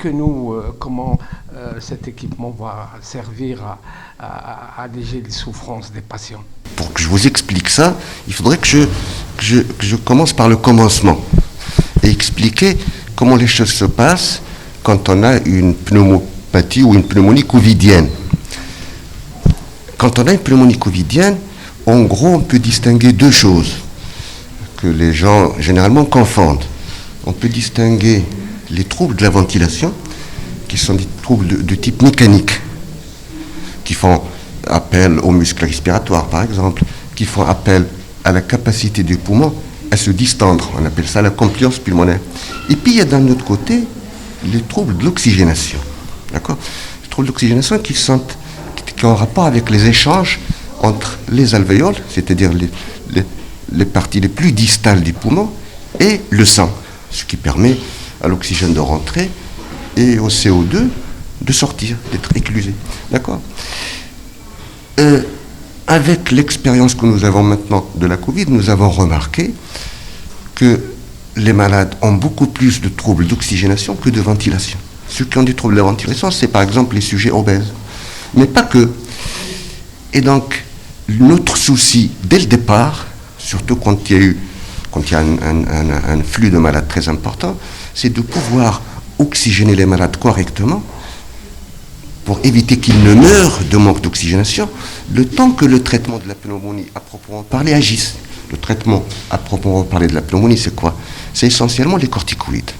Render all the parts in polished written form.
explique-nous comment cet équipement va servir à alléger les souffrances des patients. Pour que je vous explique ça, il faudrait que je commence par le commencement et expliquer comment les choses se passent quand on a une pneumopathie ou une pneumonie covidienne. Quand on a une pneumonie covidienne, en gros, on peut distinguer deux choses que les gens généralement confondent. On peut distinguer les troubles de la ventilation, qui sont des troubles de type mécanique, qui font appel aux muscles respiratoires, par exemple, qui font appel à la capacité du poumon à se distendre. On appelle ça la compliance pulmonaire. Et puis, il y a d'un autre côté les troubles de l'oxygénation. D'accord ? Les troubles d'oxygénation qui ont rapport avec les échanges entre les alvéoles, c'est-à-dire les parties les plus distales du poumon, et le sang, ce qui permet à l'oxygène de rentrer et au CO2 de sortir, d'être éclusé. D'accord ? Avec l'expérience que nous avons maintenant de la Covid, nous avons remarqué que les malades ont beaucoup plus de troubles d'oxygénation que de ventilation. Ceux qui ont des troubles de ventilation, c'est par exemple les sujets obèses. Mais pas que. Et donc, notre souci, dès le départ, surtout quand il y a un flux de malades très important, c'est de pouvoir oxygéner les malades correctement pour éviter qu'ils ne meurent de manque d'oxygénation, le temps que le traitement de la pneumonie à proprement parler agisse. Le traitement à proprement parler de la pneumonie, c'est quoi ? C'est essentiellement les corticoïdes,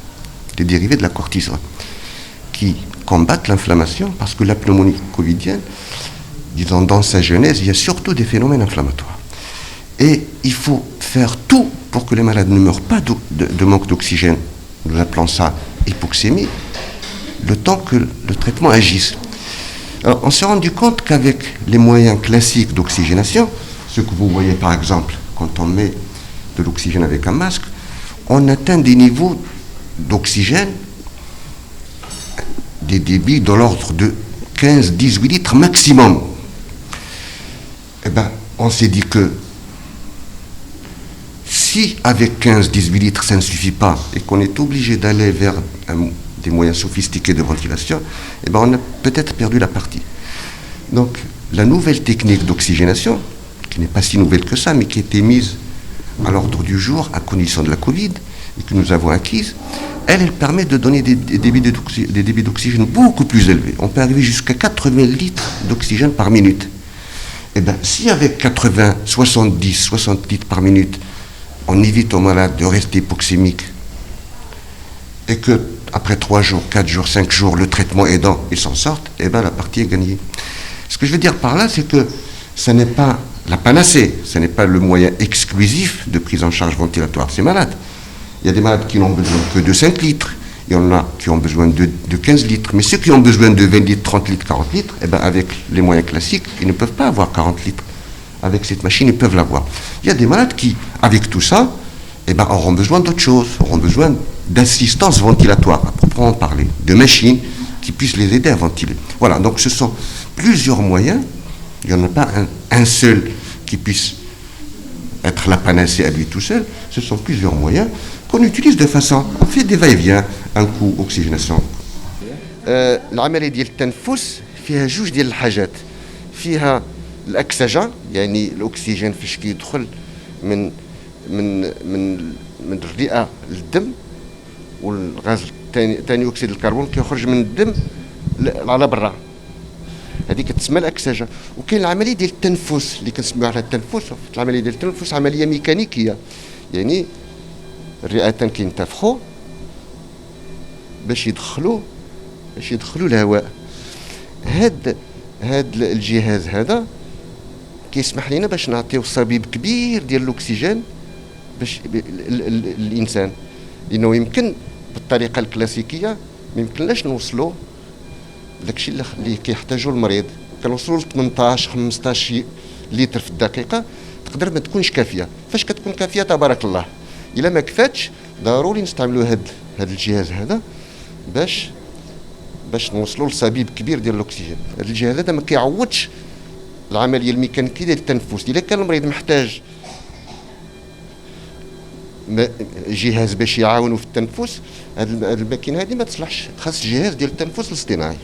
les dérivés de la cortisone, qui combattent l'inflammation, parce que la pneumonie covidienne, disons dans sa genèse, il y a surtout des phénomènes inflammatoires. Et il faut faire tout pour que les malades ne meurent pas de manque d'oxygène. Nous appelons ça hypoxémie, le temps que le traitement agisse. Alors, on s'est rendu compte qu'avec les moyens classiques d'oxygénation, ce que vous voyez par exemple quand on met de l'oxygène avec un masque, on atteint des niveaux d'oxygène, des débits de l'ordre de 15-18 litres maximum. Eh bien, on s'est dit que si avec 15-18 litres ça ne suffit pas et qu'on est obligé d'aller vers des moyens sophistiqués de ventilation, eh bien on a peut-être perdu la partie. Donc la nouvelle technique d'oxygénation, qui n'est pas si nouvelle que ça, mais qui a été mise à l'ordre du jour à condition de la Covid et que nous avons acquise, elle permet de donner des débits d'oxygène beaucoup plus élevés. On peut arriver jusqu'à 80 litres d'oxygène par minute. Eh bien, si avec 80, 70, 60 litres par minute, on évite aux malades de rester hypoxémiques et que après 3 jours, 4 jours, 5 jours, le traitement aidant, ils s'en sortent, eh bien la partie est gagnée. Ce que je veux dire par là, c'est que ce n'est pas la panacée, ce n'est pas le moyen exclusif de prise en charge ventilatoire de ces malades. Il y a des malades qui n'ont besoin que de 5 litres, il y en a qui ont besoin de 15 litres, mais ceux qui ont besoin de 20 litres, 30 litres, 40 litres, eh bien avec les moyens classiques, ils ne peuvent pas avoir 40 litres. Avec cette machine, ils peuvent l'avoir. Il y a des malades qui, avec tout ça, eh ben, auront besoin d'autre chose, auront besoin d'assistance ventilatoire, à proprement parler, de machines qui puissent les aider à ventiler. Voilà, donc ce sont plusieurs moyens, il n'y en a pas un seul qui puisse être la panacée à lui tout seul, ce sont plusieurs moyens qu'on utilise de façon, on fait des va-et-vient, un coup oxygénation. العملية ديال التنفس فيها جوج ديال الحاجات فيها الأكسجة يعني الأكسجين فاش كيدخل من الرئة للدم والغاز ثاني أكسيد الكربون كيخرج من الدم على برا هذه كتسمى الأكسجة. وكاين العملية ديال التنفس اللي كنسميوها على التنفس. العملية ديال التنفس عملية ميكانيكية يعني الرئتان كينتفخوا باش يدخلوا الهواء. هاد الجهاز هذا كيسمح لنا باش نعطيو صبيب كبير ديال الاكسجين باش الانسان، لانه يمكن بالطريقه الكلاسيكيه ما يمكنلاش نوصلوا داكشي اللي كيحتاجو المريض. كنوصلوا ل 18 15 لتر في الدقيقه، تقدر ما تكونش كافيه. فاش كتكون كافيه تبارك الله. الا ما كفاتش ضروري نستعملوا هاد الجهاز هذا باش نوصلوا لصبيب كبير ديال الاكسجين. هذا الجهاز هذا ما كيعوضش العمليه الميكانيكيه ديال التنفس. الا كان المريض محتاج جهاز باش يعاونوا في التنفس. هذه الماكينه هذه ما تصلحش، خاص جهاز ديال التنفس الاصطناعي.